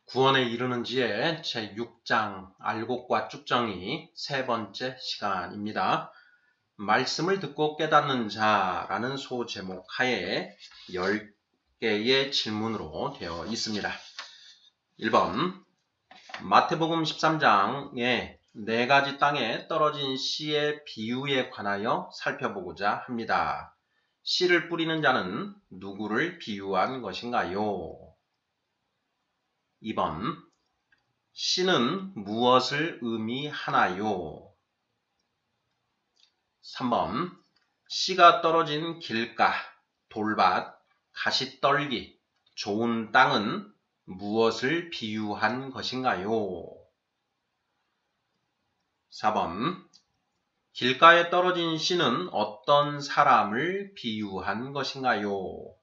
구원에 이르는 지혜 제6장 알곡과 쭉정이 세 번째 시간입니다. 말씀을 듣고 깨닫는 자라는 소제목 하에 10개의 질문으로 되어 있습니다. 1번 마태복음 13장에 4가지 땅에 떨어진 씨의 비유에 관하여 살펴보고자 합니다. 씨를 뿌리는 자는 누구를 비유한 것인가요? 2번 씨는 무엇을 의미하나요? 3번 씨가 떨어진 길가, 돌밭, 가시떨기, 좋은 땅은 무엇을 비유한 것인가요? 4번 길가에 떨어진 씨는 어떤 사람을 비유한 것인가요?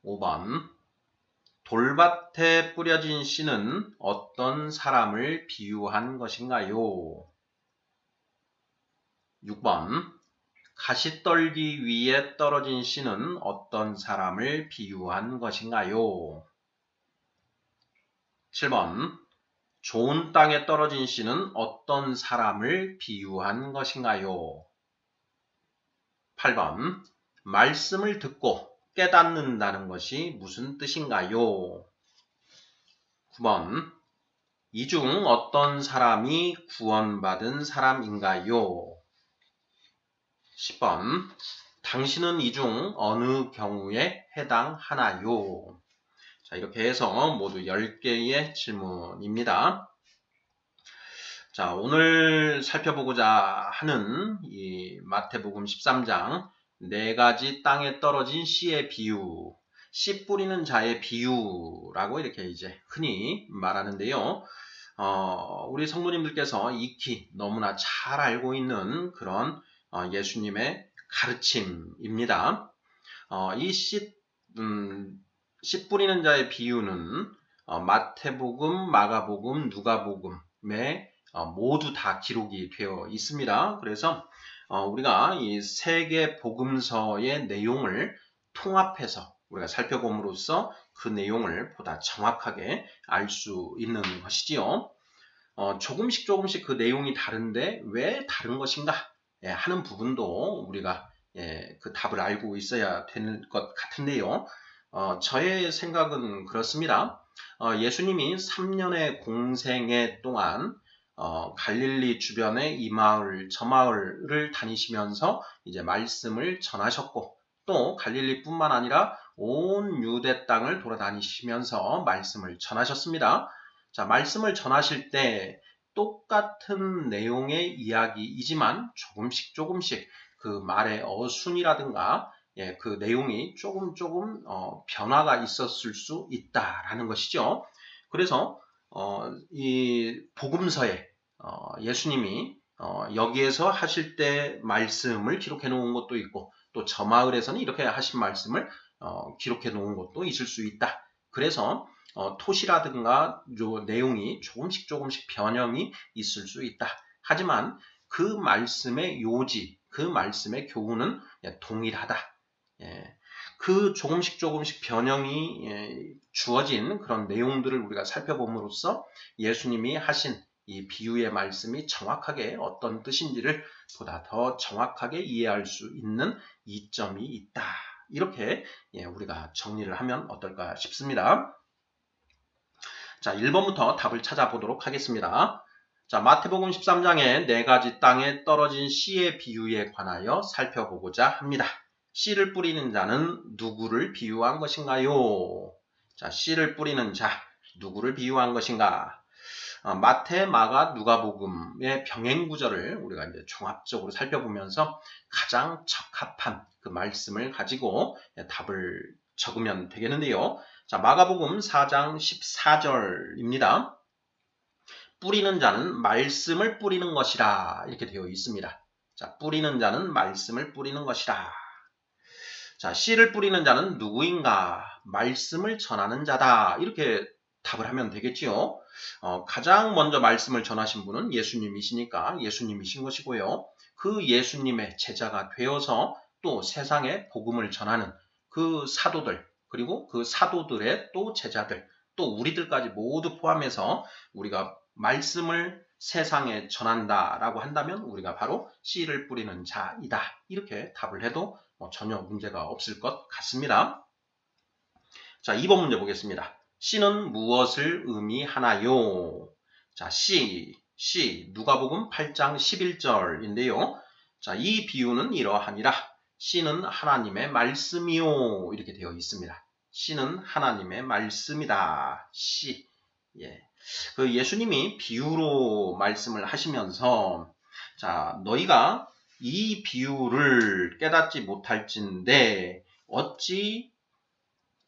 5번 돌밭에 뿌려진 씨는 어떤 사람을 비유한 것인가요? 6번 가시떨기 위에 떨어진 씨는 어떤 사람을 비유한 것인가요? 7번 좋은 땅에 떨어진 씨는 어떤 사람을 비유한 것인가요? 8번 말씀을 듣고 깨닫는다는 것이 무슨 뜻인가요? 9번 이 중 어떤 사람이 구원받은 사람인가요? 10번 당신은 이 중 어느 경우에 해당하나요? 자, 이렇게 해서 모두 10개의 질문입니다. 자, 오늘 살펴보고자 하는 이 마태복음 13장 4가지 땅에 떨어진 씨의 비유, 씨 뿌리는 자의 비유라고 이렇게 이제 흔히 말하는데요. 우리 성도님들께서 익히 너무나 잘 알고 있는 그런 예수님의 가르침입니다. 이 씨 뿌리는 자의 비유는 마태복음, 마가복음, 누가복음에 모두 다 기록이 되어 있습니다. 그래서 우리가 이 세 개 복음서의 내용을 통합해서 우리가 살펴봄으로써 그 내용을 보다 정확하게 알 수 있는 것이지요. 조금씩 그 내용이 다른데 왜 다른 것인가 하는 부분도 우리가 그 답을 알고 있어야 되는 것 같은데요. 저의 생각은 그렇습니다. 예수님이 3년의 공생애 동안 갈릴리 주변의 이 마을, 저 마을을 다니시면서 이제 말씀을 전하셨고, 또 갈릴리뿐만 아니라 온 유대 땅을 돌아다니시면서 말씀을 전하셨습니다. 자, 말씀을 전하실 때 똑같은 내용의 이야기이지만 조금씩 그 말의 어순이라든가 그 내용이 조금 변화가 있었을 수 있다라는 것이죠. 그래서 이 복음서에 예수님이 여기에서 하실 때 말씀을 기록해 놓은 것도 있고 또 저 마을에서는 이렇게 하신 말씀을 기록해 놓은 것도 있을 수 있다. 그래서 토시라든가 내용이 조금씩 변형이 있을 수 있다. 하지만 그 말씀의 요지, 그 말씀의 교훈은 동일하다. 그 조금씩 변형이 주어진 그런 내용들을 우리가 살펴봄으로써 예수님이 하신 이 비유의 말씀이 정확하게 어떤 뜻인지를 보다 더 정확하게 이해할 수 있는 이점이 있다. 이렇게 우리가 정리를 하면 어떨까 싶습니다. 자, 1번부터 답을 찾아보도록 하겠습니다. 자, 마태복음 13장에 4가지 땅에 떨어진 씨의 비유에 관하여 살펴보고자 합니다. 씨를 뿌리는 자는 누구를 비유한 것인가요? 자, 씨를 뿌리는 자, 누구를 비유한 것인가? 마태, 마가, 누가복음의 병행 구절을 우리가 이제 종합적으로 살펴보면서 가장 적합한 그 말씀을 가지고 답을 적으면 되겠는데요. 자, 마가복음 4장 14절입니다. 뿌리는 자는 말씀을 뿌리는 것이라 이렇게 되어 있습니다. 자, 뿌리는 자는 말씀을 뿌리는 것이라. 자, 씨를 뿌리는 자는 누구인가? 말씀을 전하는 자다. 이렇게 답을 하면 되겠지요. 가장 먼저 말씀을 전하신 분은 예수님이시니까 예수님이신 것이고요. 그 예수님의 제자가 되어서 또 세상에 복음을 전하는 그 사도들, 그리고 그 사도들의 또 제자들, 또 우리들까지 모두 포함해서 우리가 말씀을 세상에 전한다라고 한다면 우리가 바로 씨를 뿌리는 자이다. 이렇게 답을 해도 전혀 문제가 없을 것 같습니다. 자, 2번 문제 보겠습니다. 씨는 무엇을 의미하나요? 자, 씨, 누가복음 8장 11절인데요. 자, 이 비유는 이러하니라. 씨는 하나님의 말씀이요. 이렇게 되어 있습니다. 씨는 하나님의 말씀이다. 씨. 예. 그 예수님이 비유로 말씀을 하시면서 자, 너희가 이 비유를 깨닫지 못할진데 어찌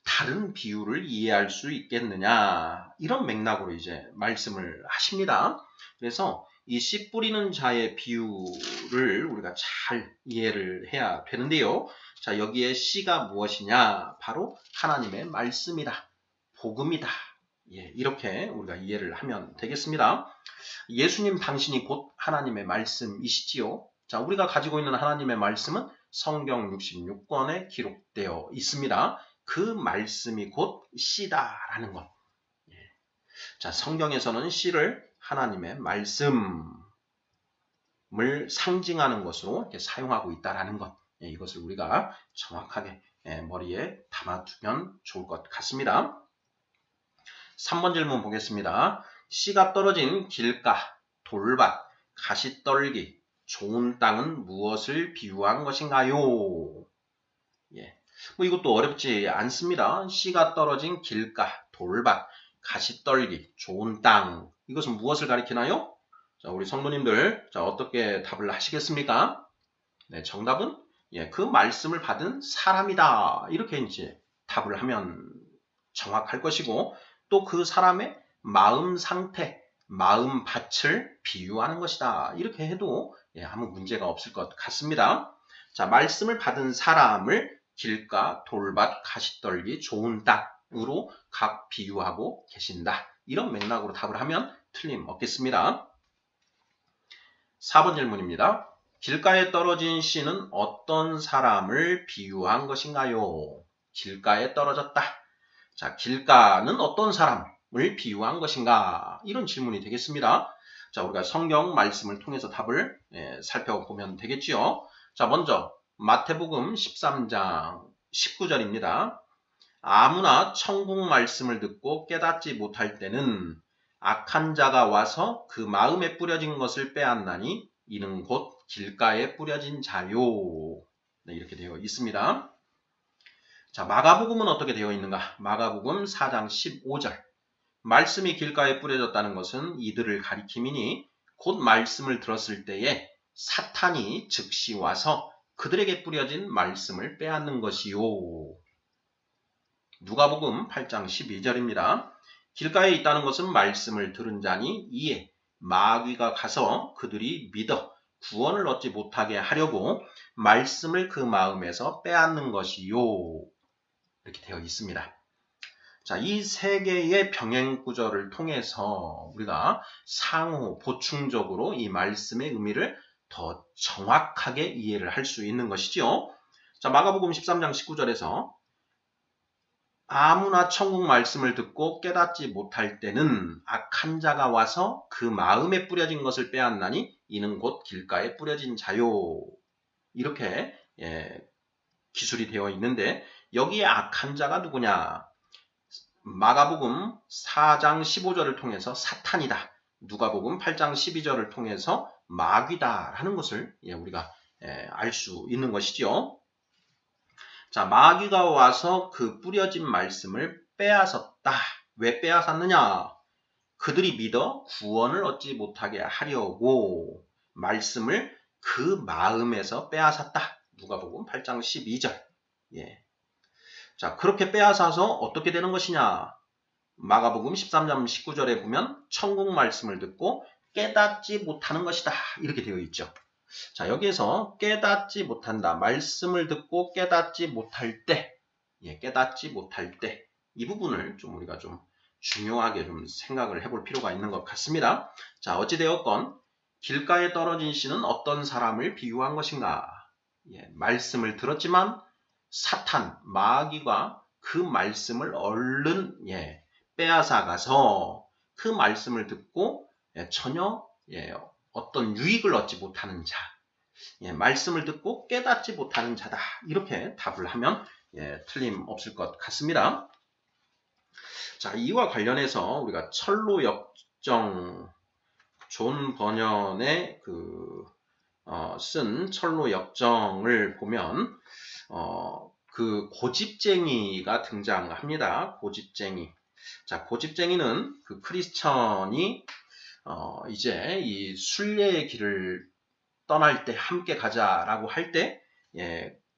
다른 비유를 이해할 수 있겠느냐 이런 맥락으로 이제 말씀을 하십니다. 그래서 이 씨 뿌리는 자의 비유를 우리가 잘 이해를 해야 되는데요. 자, 여기에 씨가 무엇이냐? 바로 하나님의 말씀이다. 복음이다. 예, 이렇게 우리가 이해를 하면 되겠습니다. 예수님 당신이 곧 하나님의 말씀이시지요. 자, 우리가 가지고 있는 하나님의 말씀은 성경 66권에 기록되어 있습니다. 그 말씀이 곧 씨다라는 것. 예. 자, 성경에서는 씨를 하나님의 말씀을 상징하는 것으로 이렇게 사용하고 있다라는 것. 예, 이것을 우리가 정확하게 머리에 담아두면 좋을 것 같습니다. 3번 질문 보겠습니다. 씨가 떨어진 길가, 돌밭, 가시떨기, 좋은 땅은 무엇을 비유한 것인가요? 예. 뭐 이것도 어렵지 않습니다. 씨가 떨어진 길가, 돌밭, 가시떨기, 좋은 땅. 이것은 무엇을 가리키나요? 자, 우리 성도님들, 자, 어떻게 답을 하시겠습니까? 네, 정답은 그 말씀을 받은 사람이다. 이렇게 이제 답을 하면 정확할 것이고, 또 그 사람의 마음 상태, 마음 밭을 비유하는 것이다. 이렇게 해도 아무 문제가 없을 것 같습니다. 자, 말씀을 받은 사람을 길가, 돌밭, 가시떨기, 좋은 땅으로 각 비유하고 계신다. 이런 맥락으로 답을 하면 틀림없겠습니다. 4번 질문입니다. 길가에 떨어진 씨는 어떤 사람을 비유한 것인가요? 길가에 떨어졌다. 자, 길가는 어떤 사람을 비유한 것인가? 이런 질문이 되겠습니다. 자, 우리가 성경 말씀을 통해서 답을 살펴보면 되겠지요. 자, 먼저 마태복음 13장 19절입니다. 아무나 천국 말씀을 듣고 깨닫지 못할 때는 악한 자가 와서 그 마음에 뿌려진 것을 빼앗나니 이는 곧 길가에 뿌려진 자요. 네, 이렇게 되어 있습니다. 자, 마가복음은 어떻게 되어 있는가? 마가복음 4장 15절. 말씀이 길가에 뿌려졌다는 것은 이들을 가리킴이니 곧 말씀을 들었을 때에 사탄이 즉시 와서 그들에게 뿌려진 말씀을 빼앗는 것이요. 누가복음 8장 12절입니다. 길가에 있다는 것은 말씀을 들은 자니 이에 마귀가 가서 그들이 믿어 구원을 얻지 못하게 하려고 말씀을 그 마음에서 빼앗는 것이요. 이렇게 되어 있습니다. 자, 이 세 개의 병행 구절을 통해서 우리가 상호 보충적으로 이 말씀의 의미를 더 정확하게 이해를 할 수 있는 것이죠. 자, 마가복음 13장 19절에서 아무나 천국 말씀을 듣고 깨닫지 못할 때는 악한 자가 와서 그 마음에 뿌려진 것을 빼앗나니 이는 곧 길가에 뿌려진 자요. 이렇게 기술이 되어 있는데 여기에 악한 자가 누구냐? 마가복음 4장 15절을 통해서 사탄이다. 누가복음 8장 12절을 통해서 마귀다 하는 것을 우리가 알 수 있는 것이죠. 자, 마귀가 와서 그 뿌려진 말씀을 빼앗았다. 왜 빼앗았느냐? 그들이 믿어 구원을 얻지 못하게 하려고 말씀을 그 마음에서 빼앗았다. 누가복음 8장 12절. 예. 자, 그렇게 빼앗아서 어떻게 되는 것이냐? 마가복음 13장 19절에 보면 천국 말씀을 듣고 깨닫지 못하는 것이다. 이렇게 되어 있죠. 자, 여기에서 깨닫지 못한다. 말씀을 듣고 깨닫지 못할 때, 깨닫지 못할 때, 이 부분을 좀 우리가 좀 중요하게 좀 생각을 해볼 필요가 있는 것 같습니다. 자, 어찌되었건 길가에 떨어진 씨는 어떤 사람을 비유한 것인가? 말씀을 들었지만 사탄, 마귀가 그 말씀을 얼른 빼앗아 가서 그 말씀을 듣고 전혀 어떤 유익을 얻지 못하는 자, 말씀을 듣고 깨닫지 못하는 자다. 이렇게 답을 하면 틀림없을 것 같습니다. 자, 이와 관련해서 우리가 철로 역정, 존 버년의 쓴 철로 역정을 보면 그 고집쟁이가 등장합니다. 고집쟁이. 자, 고집쟁이는 그 크리스천이 이제 이 순례의 길을 떠날 때 함께 가자라고 할 때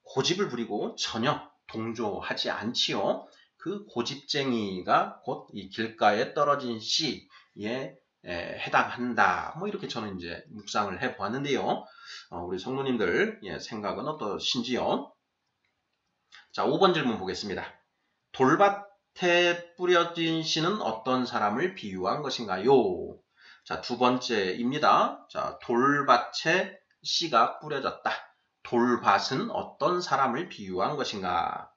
고집을 부리고 전혀 동조하지 않지요. 그 고집쟁이가 곧 이 길가에 떨어진 씨에 해당한다. 뭐 이렇게 저는 이제 묵상을 해 보았는데요. 우리 성도님들 생각은 어떠신지요? 자, 5번 질문 보겠습니다. 돌밭에 뿌려진 씨는 어떤 사람을 비유한 것인가요? 자, 두 번째입니다. 자, 돌밭에 씨가 뿌려졌다. 돌밭은 어떤 사람을 비유한 것인가?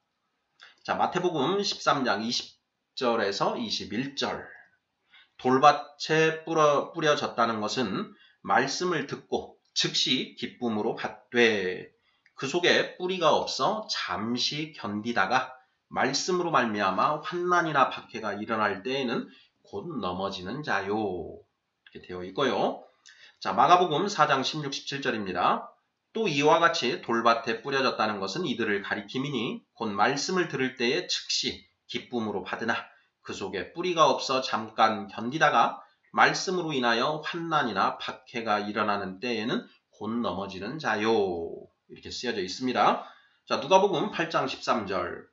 자, 마태복음 13장 20절에서 21절. 돌밭에 뿌려졌다는 것은 말씀을 듣고 즉시 기쁨으로 받되 그 속에 뿌리가 없어 잠시 견디다가 말씀으로 말미암아 환난이나 박해가 일어날 때에는 곧 넘어지는 자요. 이렇게 되어 있고요. 자, 마가복음 4장 16, 17절입니다. 또 이와 같이 돌밭에 뿌려졌다는 것은 이들을 가리킴이니 곧 말씀을 들을 때에 즉시 기쁨으로 받으나 그 속에 뿌리가 없어 잠깐 견디다가 말씀으로 인하여 환난이나 박해가 일어나는 때에는 곧 넘어지는 자요. 이렇게 쓰여져 있습니다. 자, 누가복음 8장 13절.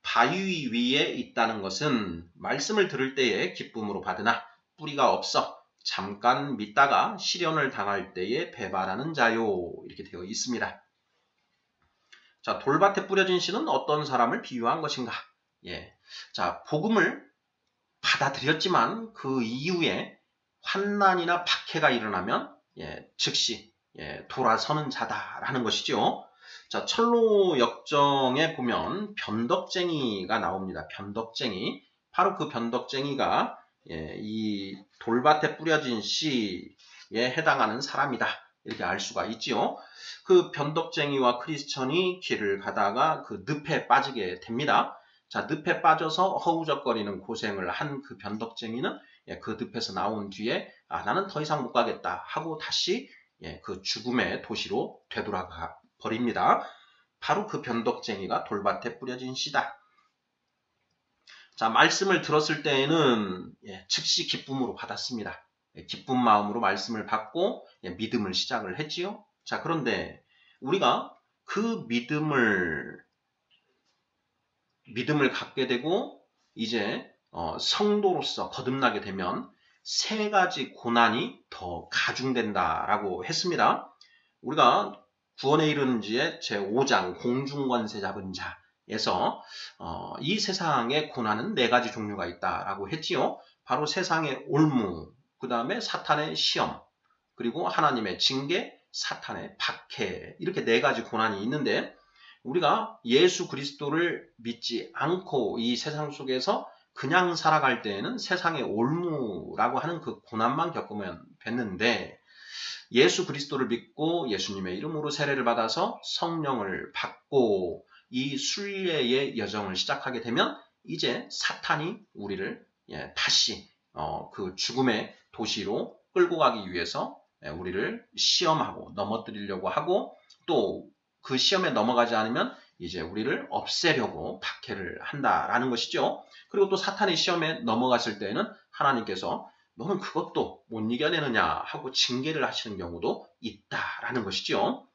바위 위에 있다는 것은 말씀을 들을 때에 기쁨으로 받으나 뿌리가 없어 잠깐 믿다가 시련을 당할 때에 배발하는 자요. 이렇게 되어 있습니다. 자, 돌밭에 뿌려진 씨는 어떤 사람을 비유한 것인가? 자, 복음을 받아들였지만 그 이후에 환난이나 박해가 일어나면 즉시 돌아서는 자다라는 것이죠. 자, 철로 역정에 보면 변덕쟁이가 나옵니다. 변덕쟁이. 바로 그 변덕쟁이가 이 돌밭에 뿌려진 씨에 해당하는 사람이다. 이렇게 알 수가 있지요. 그 변덕쟁이와 크리스천이 길을 가다가 그 늪에 빠지게 됩니다. 자, 늪에 빠져서 허우적거리는 고생을 한 그 변덕쟁이는 그 늪에서 나온 뒤에 나는 더 이상 못 가겠다 하고 다시 그 죽음의 도시로 되돌아가 버립니다. 바로 그 변덕쟁이가 돌밭에 뿌려진 씨다. 자, 말씀을 들었을 때에는 즉시 기쁨으로 받았습니다. 기쁜 마음으로 말씀을 받고 믿음을 시작을 했지요. 자, 그런데 우리가 그 믿음을 갖게 되고 이제 성도로서 거듭나게 되면 세 가지 고난이 더 가중된다라고 했습니다. 우리가 구원에 이르는 지에 제5장 공중권세 잡은 자에서 이 세상의 고난은 네 가지 종류가 있다라고 했지요. 바로 세상의 올무, 그 다음에 사탄의 시험, 그리고 하나님의 징계, 사탄의 박해, 이렇게 네 가지 고난이 있는데 우리가 예수 그리스도를 믿지 않고 이 세상 속에서 그냥 살아갈 때에는 세상의 올무라고 하는 그 고난만 겪으면 됐는데 예수 그리스도를 믿고 예수님의 이름으로 세례를 받아서 성령을 받고 이 순례의 여정을 시작하게 되면 이제 사탄이 우리를 다시 그 죽음의 도시로 끌고 가기 위해서 우리를 시험하고 넘어뜨리려고 하고 또 그 시험에 넘어가지 않으면 이제 우리를 없애려고 박해를 한다라는 것이죠. 그리고 또 사탄의 시험에 넘어갔을 때는 하나님께서 너는 그것도 못 이겨내느냐 하고 징계를 하시는 경우도 있다라는 것이죠.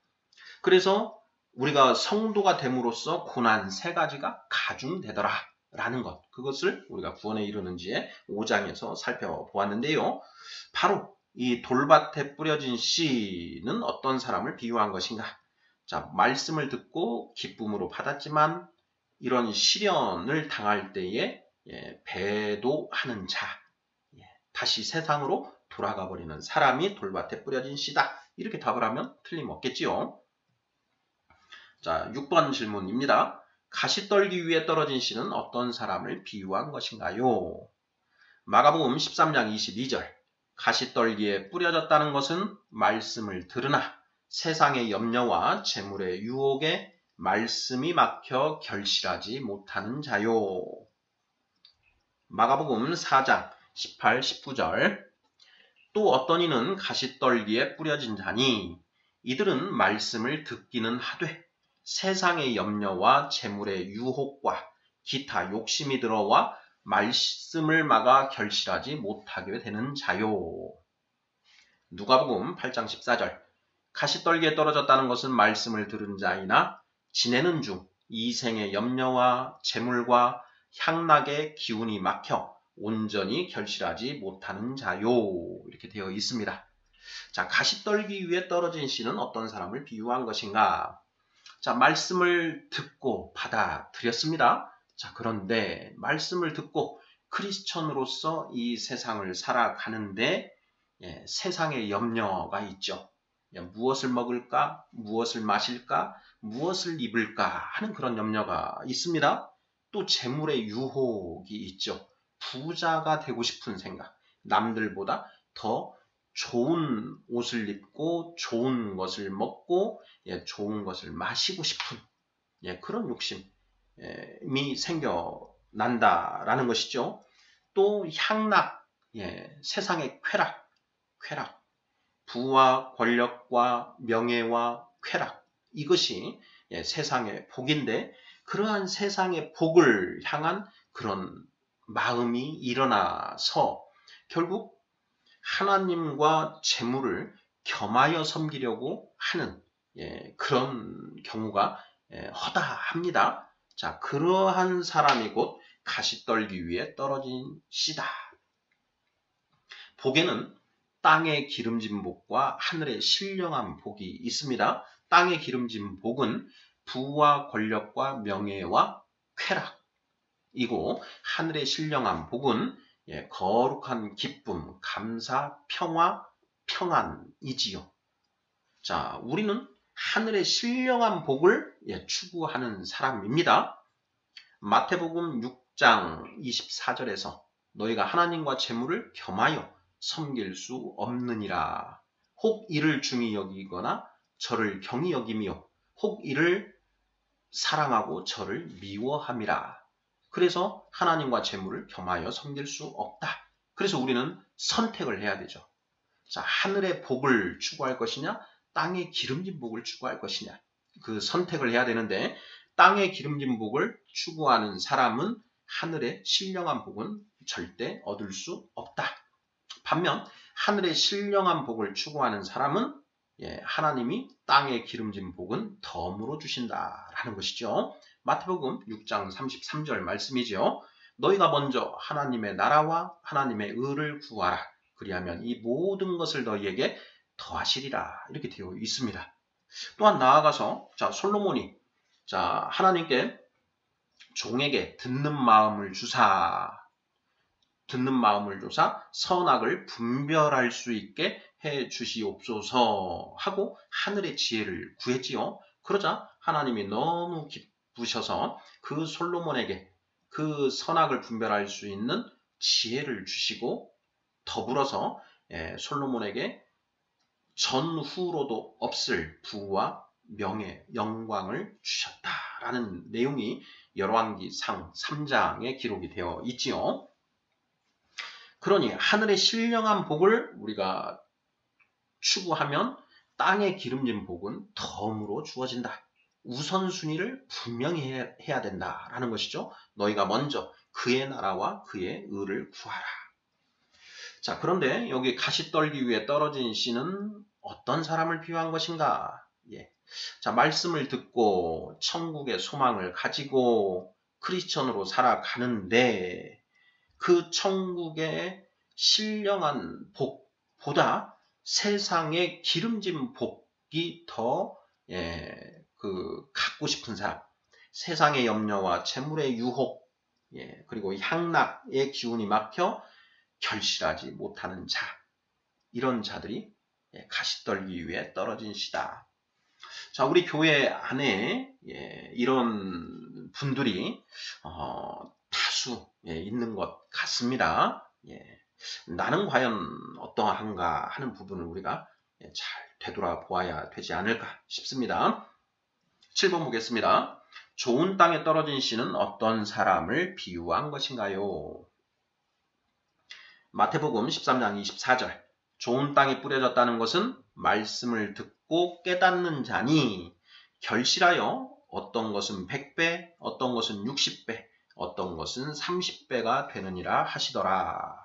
그래서 우리가 성도가 됨으로써 고난 세 가지가 가중되더라 라는 것, 그것을 우리가 구원에 이르는지에 5장에서 살펴보았는데요. 바로 이 돌밭에 뿌려진 씨는 어떤 사람을 비유한 것인가? 자, 말씀을 듣고 기쁨으로 받았지만 이런 시련을 당할 때에 배도하는 자, 다시 세상으로 돌아가 버리는 사람이 돌밭에 뿌려진 씨다. 이렇게 답을 하면 틀림없겠지요. 자, 6번 질문입니다. 가시떨기 위에 떨어진 씨는 어떤 사람을 비유한 것인가요? 마가복음 13장 22절. 가시떨기에 뿌려졌다는 것은 말씀을 들으나 세상의 염려와 재물의 유혹에 말씀이 막혀 결실하지 못하는 자요. 마가복음 4장 18, 19절. 또 어떤 이는 가시떨기에 뿌려진 자니 이들은 말씀을 듣기는 하되 세상의 염려와 재물의 유혹과 기타 욕심이 들어와 말씀을 막아 결실하지 못하게 되는 자요. 누가복음 8장 14절. 가시떨기에 떨어졌다는 것은 말씀을 들은 자이나 지내는 중 이생의 염려와 재물과 향락의 기운이 막혀 온전히 결실하지 못하는 자요. 이렇게 되어 있습니다. 자, 가시떨기 위에 떨어진 씨는 어떤 사람을 비유한 것인가? 자, 말씀을 듣고 받아들였습니다. 자, 그런데 말씀을 듣고 크리스천으로서 이 세상을 살아가는데 세상의 염려가 있죠. 무엇을 먹을까? 무엇을 마실까? 무엇을 입을까? 하는 그런 염려가 있습니다. 또 재물의 유혹이 있죠. 부자가 되고 싶은 생각, 남들보다 더 좋은 옷을 입고 좋은 것을 먹고 좋은 것을 마시고 싶은 그런 욕심이 생겨난다라는 것이죠. 또 향락, 세상의 쾌락, 부와 권력과 명예와 쾌락, 이것이 세상의 복인데 그러한 세상의 복을 향한 그런 마음이 일어나서 결국 하나님과 재물을 겸하여 섬기려고 하는 그런 경우가 허다합니다. 자, 그러한 사람이 곧 가시떨기 위에 떨어진 씨다. 복에는 땅에 기름진 복과 하늘에 신령한 복이 있습니다. 땅에 기름진 복은 부와 권력과 명예와 쾌락이고 하늘에 신령한 복은 거룩한 기쁨, 감사, 평화, 평안이지요. 자, 우리는 하늘의 신령한 복을 추구하는 사람입니다. 마태복음 6장 24절에서 너희가 하나님과 재물을 겸하여 섬길 수 없느니라. 혹 이를 중히 여기거나 저를 경히 여기며 혹 이를 사랑하고 저를 미워함이라. 그래서 하나님과 재물을 겸하여 섬길 수 없다. 그래서 우리는 선택을 해야 되죠. 자, 하늘의 복을 추구할 것이냐, 땅의 기름진 복을 추구할 것이냐. 그 선택을 해야 되는데 땅의 기름진 복을 추구하는 사람은 하늘의 신령한 복은 절대 얻을 수 없다. 반면 하늘의 신령한 복을 추구하는 사람은 하나님이 땅의 기름진 복은 덤으로 주신다라는 것이죠. 마태복음 6장 33절 말씀이죠. 너희가 먼저 하나님의 나라와 하나님의 의를 구하라. 그리하면 이 모든 것을 너희에게 더하시리라. 이렇게 되어 있습니다. 또한 나아가서 솔로몬이 하나님께 종에게 듣는 마음을 주사 선악을 분별할 수 있게 해 주시옵소서 하고 하늘의 지혜를 구했지요. 그러자 하나님이 너무 기쁘셔서 그 솔로몬에게 그 선악을 분별할 수 있는 지혜를 주시고 더불어서 솔로몬에게 전후로도 없을 부와 명예, 영광을 주셨다라는 내용이 열왕기상 3장에 기록이 되어 있지요. 그러니 하늘의 신령한 복을 우리가 추구하면 땅의 기름진 복은 덤으로 주어진다. 우선순위를 분명히 해야 된다라는 것이죠. 너희가 먼저 그의 나라와 그의 의를 구하라. 자, 그런데 여기 가시떨기 위에 떨어진 씨는 어떤 사람을 비유한 것인가? 자, 말씀을 듣고 천국의 소망을 가지고 크리스천으로 살아가는데 그 천국의 신령한 복보다 세상의 기름진 복이 더 갖고 싶은 사람, 세상의 염려와 재물의 유혹, 그리고 향락의 기운이 막혀 결실하지 못하는 자, 이런 자들이 가시떨기 위에 떨어진 씨다. 자, 우리 교회 안에 이런 분들이 다수 있는 것 같습니다. 나는 과연 어떠한가 하는 부분을 우리가 잘 되돌아보아야 되지 않을까 싶습니다. 7번 보겠습니다. 좋은 땅에 떨어진 씨는 어떤 사람을 비유한 것인가요? 마태복음 13장 24절. 좋은 땅에 뿌려졌다는 것은 말씀을 듣고 깨닫는 자니 결실하여 어떤 것은 100배, 어떤 것은 60배, 어떤 것은 30배가 되느니라 하시더라.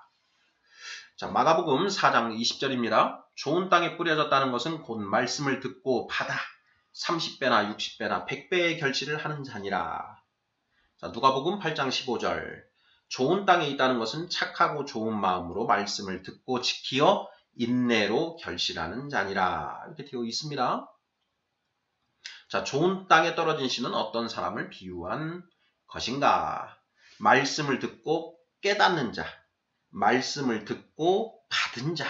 자, 마가복음 4장 20절입니다. 좋은 땅에 뿌려졌다는 것은 곧 말씀을 듣고 받아 30배나 60배나 100배의 결실을 하는 자니라. 자, 누가복음 8장 15절. 좋은 땅에 있다는 것은 착하고 좋은 마음으로 말씀을 듣고 지키어 인내로 결실하는 자니라. 이렇게 되어 있습니다. 자, 좋은 땅에 떨어진 씨는 어떤 사람을 비유한 것인가? 말씀을 듣고 깨닫는 자, 말씀을 듣고 받은 자,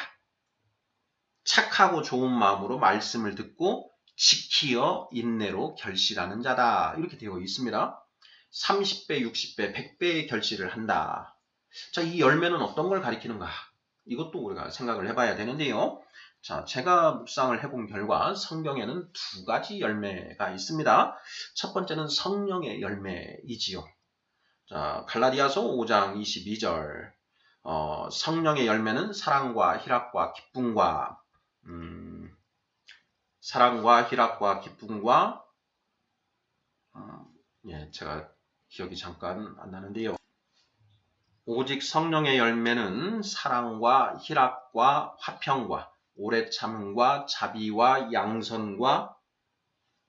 착하고 좋은 마음으로 말씀을 듣고 지키어 인내로 결실하는 자다. 이렇게 되어 있습니다. 30배, 60배, 100배의 결실을 한다. 자, 이 열매는 어떤 걸 가리키는가? 이것도 우리가 생각을 해봐야 되는데요. 자, 제가 묵상을 해본 결과 성경에는 두 가지 열매가 있습니다. 첫 번째는 성령의 열매이지요. 자, 갈라디아서 5장 22절. 성령의 열매는 사랑과 희락과 기쁨과 기쁨과 제가 기억이 잠깐 안 나는데요. 오직 성령의 열매는 사랑과 희락과 화평과 오래 참음과 자비와 양선과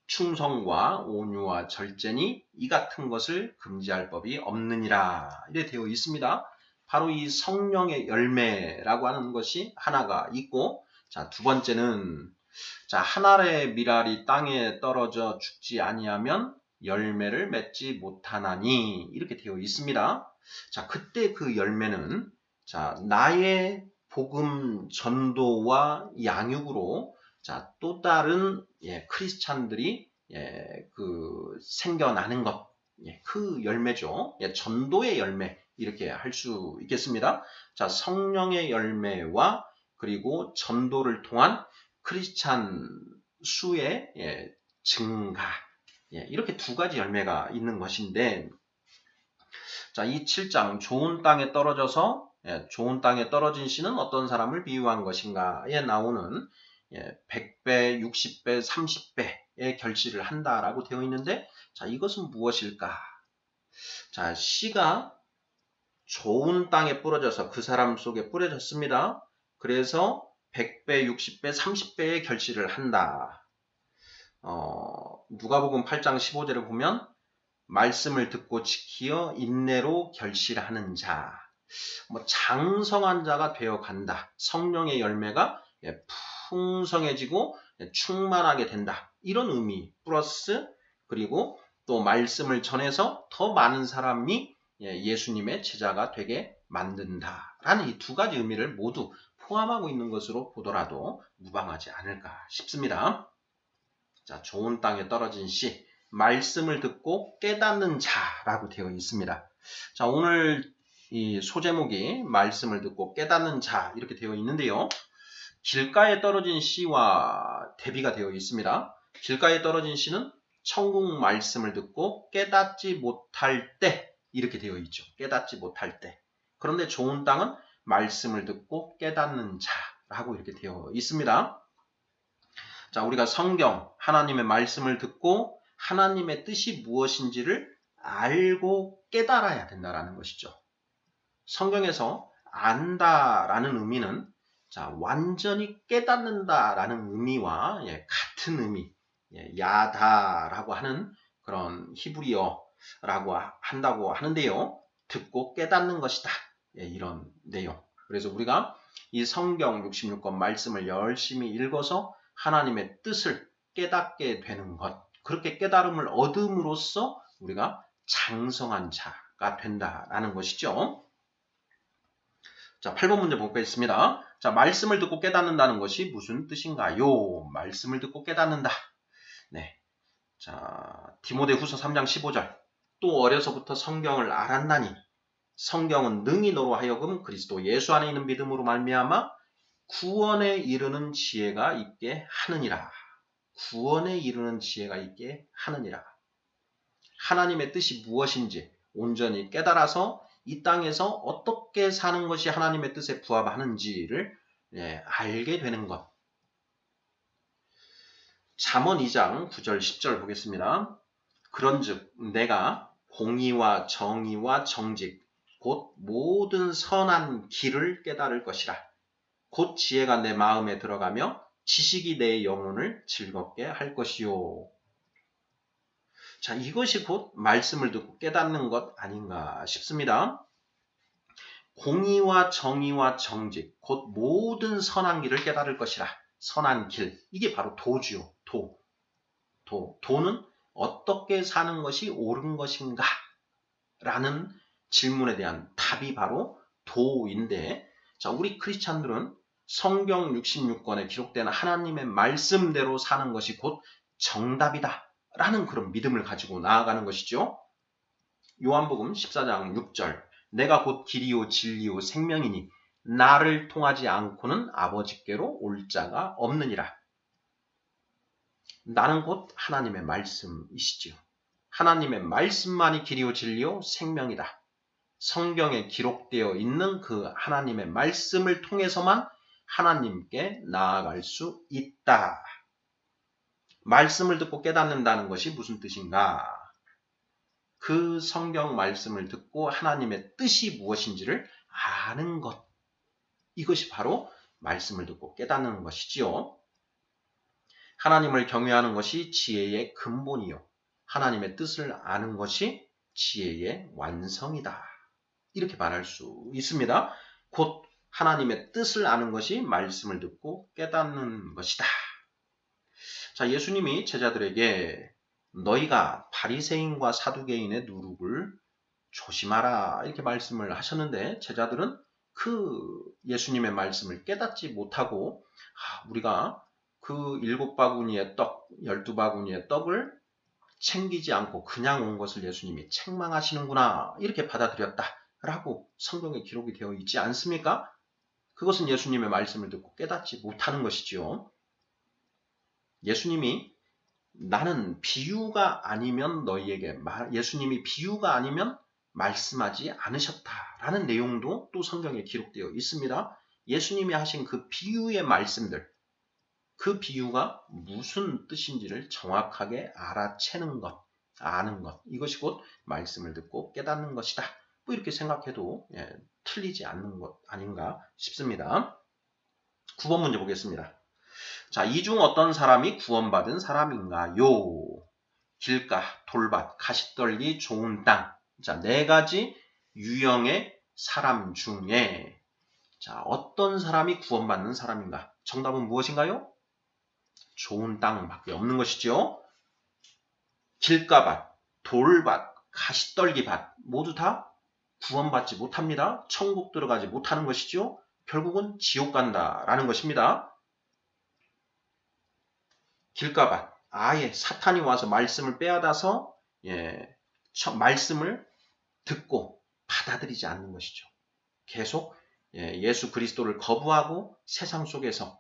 충성과 온유와 절제니 이 같은 것을 금지할 법이 없느니라. 이렇게 되어 있습니다. 바로 이 성령의 열매라고 하는 것이 하나가 있고, 자, 두 번째는 자, 한 알의 밀알이 땅에 떨어져 죽지 아니하면 열매를 맺지 못하나니 이렇게 되어 있습니다. 자, 그때 그 열매는 자, 나의 복음 전도와 양육으로 자, 또 다른 크리스찬들이 그 생겨나는 것, 그 열매죠. 전도의 열매 이렇게 할 수 있겠습니다. 자, 성령의 열매와 그리고 전도를 통한 크리스찬 수의 증가, 이렇게 두 가지 열매가 있는 것인데, 자, 이 7장 좋은 땅에 떨어져서 좋은 땅에 떨어진 씨는 어떤 사람을 비유한 것인가에 나오는 100배, 60배, 30배의 결실을 한다라고 되어 있는데, 자, 이것은 무엇일까? 자, 씨가 좋은 땅에 뿌려져서 그 사람 속에 뿌려졌습니다. 그래서 100배, 60배, 30배의 결실을 한다. 누가복음 8장 15절을 보면 말씀을 듣고 지키어 인내로 결실하는 자, 장성한 자가 되어 간다. 성령의 열매가 풍성해지고 충만하게 된다. 이런 의미 플러스 그리고 또 말씀을 전해서 더 많은 사람이 예수님의 제자가 되게 만든다라는 이 두 가지 의미를 모두 포함하고 있는 것으로 보더라도 무방하지 않을까 싶습니다. 자, 좋은 땅에 떨어진 씨, 말씀을 듣고 깨닫는 자라고 되어 있습니다. 자, 오늘 이 소제목이 말씀을 듣고 깨닫는 자 이렇게 되어 있는데요. 길가에 떨어진 씨와 대비가 되어 있습니다. 길가에 떨어진 씨는 천국 말씀을 듣고 깨닫지 못할 때 이렇게 되어 있죠. 깨닫지 못할 때. 그런데 좋은 땅은 말씀을 듣고 깨닫는 자라고 이렇게 되어 있습니다. 자, 우리가 성경, 하나님의 말씀을 듣고 하나님의 뜻이 무엇인지를 알고 깨달아야 된다는 것이죠. 성경에서 안다라는 의미는 자, 완전히 깨닫는다라는 의미와 같은 의미, 야다라고 하는 그런 히브리어라고 한다고 하는데요. 듣고 깨닫는 것이다. 이런 내용. 그래서 우리가 이 성경 66권 말씀을 열심히 읽어서 하나님의 뜻을 깨닫게 되는 것, 그렇게 깨달음을 얻음으로써 우리가 장성한 자가 된다라는 것이죠. 자, 8번 문제 보겠습니다. 자, 말씀을 듣고 깨닫는다는 것이 무슨 뜻인가요? 말씀을 듣고 깨닫는다. 네. 자, 디모데후서 3장 15절. 또 어려서부터 성경을 알았나니 성경은 능히 너로 하여금 그리스도 예수 안에 있는 믿음으로 말미암아 구원에 이르는 지혜가 있게 하느니라. 구원에 이르는 지혜가 있게 하느니라. 하나님의 뜻이 무엇인지 온전히 깨달아서 이 땅에서 어떻게 사는 것이 하나님의 뜻에 부합하는지를 알게 되는 것. 잠언 2장 9절 10절 보겠습니다. 그런즉 내가 공의와 정의와 정직 곧 모든 선한 길을 깨달을 것이라. 곧 지혜가 내 마음에 들어가며 지식이 내 영혼을 즐겁게 할 것이요. 자, 이것이 곧 말씀을 듣고 깨닫는 것 아닌가 싶습니다. 공의와 정의와 정직, 곧 모든 선한 길을 깨달을 것이라. 선한 길, 이게 바로 도주요. 도는 어떻게 사는 것이 옳은 것인가? 라는 질문에 대한 답이 바로 도인데, 자, 우리 크리스찬들은 성경 66권에 기록된 하나님의 말씀대로 사는 것이 곧 정답이다 라는 그런 믿음을 가지고 나아가는 것이죠. 요한복음 14장 6절. 내가 곧 길이요 진리요 생명이니 나를 통하지 않고는 아버지께로 올 자가 없느니라. 나는 곧 하나님의 말씀이시지요. 하나님의 말씀만이 길이요 진리요 생명이다. 성경에 기록되어 있는 그 하나님의 말씀을 통해서만 하나님께 나아갈 수 있다. 말씀을 듣고 깨닫는다는 것이 무슨 뜻인가? 그 성경 말씀을 듣고 하나님의 뜻이 무엇인지를 아는 것. 이것이 바로 말씀을 듣고 깨닫는 것이지요. 하나님을 경외하는 것이 지혜의 근본이요. 하나님의 뜻을 아는 것이 지혜의 완성이다. 이렇게 말할 수 있습니다. 곧 하나님의 뜻을 아는 것이 말씀을 듣고 깨닫는 것이다. 자, 예수님이 제자들에게 너희가 바리새인과 사두개인의 누룩을 조심하라 이렇게 말씀을 하셨는데 제자들은 그 예수님의 말씀을 깨닫지 못하고 우리가 그 7바구니의 떡, 12바구니의 떡을 챙기지 않고 그냥 온 것을 예수님이 책망하시는구나 이렇게 받아들였다라고 성경에 기록이 되어 있지 않습니까? 그것은 예수님의 말씀을 듣고 깨닫지 못하는 것이지요. 예수님이 나는 비유가 아니면 너희에게 예수님이 비유가 아니면 말씀하지 않으셨다라는 내용도 또 성경에 기록되어 있습니다. 예수님이 하신 그 비유의 말씀들, 그 비유가 무슨 뜻인지를 정확하게 알아채는 것, 아는 것, 이것이 곧 말씀을 듣고 깨닫는 것이다. 뭐 이렇게 생각해도 틀리지 않는 것 아닌가 싶습니다. 9번 문제 보겠습니다. 자, 이 중 어떤 사람이 구원받은 사람인가요? 길가, 돌밭, 가시떨기, 좋은 땅. 자, 4가지 유형의 사람 중에 자, 어떤 사람이 구원받는 사람인가? 정답은 무엇인가요? 좋은 땅밖에 없는 것이죠. 길가밭, 돌밭, 가시떨기밭 모두 다 구원받지 못합니다. 천국 들어가지 못하는 것이죠. 결국은 지옥 간다라는 것입니다. 길가밭, 아예 사탄이 와서 말씀을 빼앗아서 말씀을 듣고 받아들이지 않는 것이죠. 계속 예수 그리스도를 거부하고 세상 속에서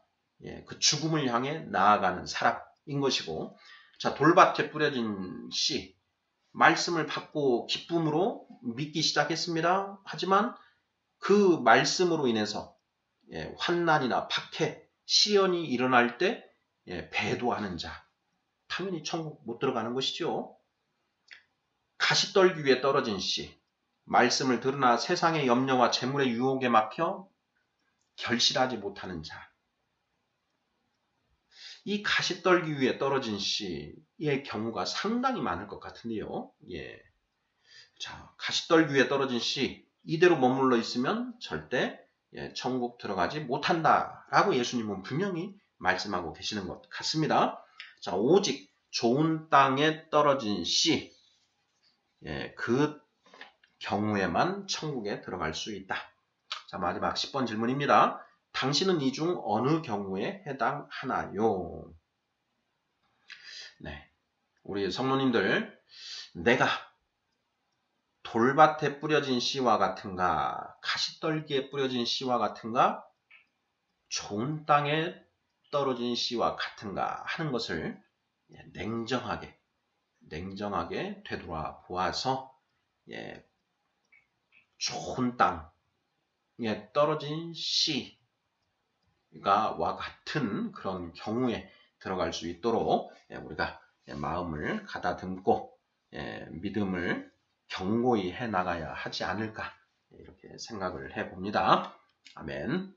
그 죽음을 향해 나아가는 사람인 것이고, 자, 돌밭에 뿌려진 씨, 말씀을 받고 기쁨으로 믿기 시작했습니다. 하지만 그 말씀으로 인해서 환난이나 박해, 시련이 일어날 때 배도하는 자, 당연히 천국 못 들어가는 것이죠. 가시떨기 위에 떨어진 씨, 말씀을 들으나 세상의 염려와 재물의 유혹에 막혀 결실하지 못하는 자. 이 가시떨기 위에 떨어진 씨의 경우가 상당히 많을 것 같은데요. 자, 가시떨기 위에 떨어진 씨, 이대로 머물러 있으면 절대 천국 들어가지 못한다라고 예수님은 분명히 말씀하고 계시는 것 같습니다. 자, 오직 좋은 땅에 떨어진 씨, 그 경우에만 천국에 들어갈 수 있다. 자, 마지막 10번 질문입니다. 당신은 이 중 어느 경우에 해당하나요? 네, 우리 성도님들, 내가 돌밭에 뿌려진 씨와 같은가, 가시떨기에 뿌려진 씨와 같은가, 좋은 땅에 떨어진 씨와 같은가 하는 것을 냉정하게 되돌아 보아서 좋은 땅에 떨어진 씨가 와 같은 그런 경우에 들어갈 수 있도록 우리가 마음을 가다듬고 믿음을 견고히 해 나가야 하지 않을까 이렇게 생각을 해 봅니다. 아멘.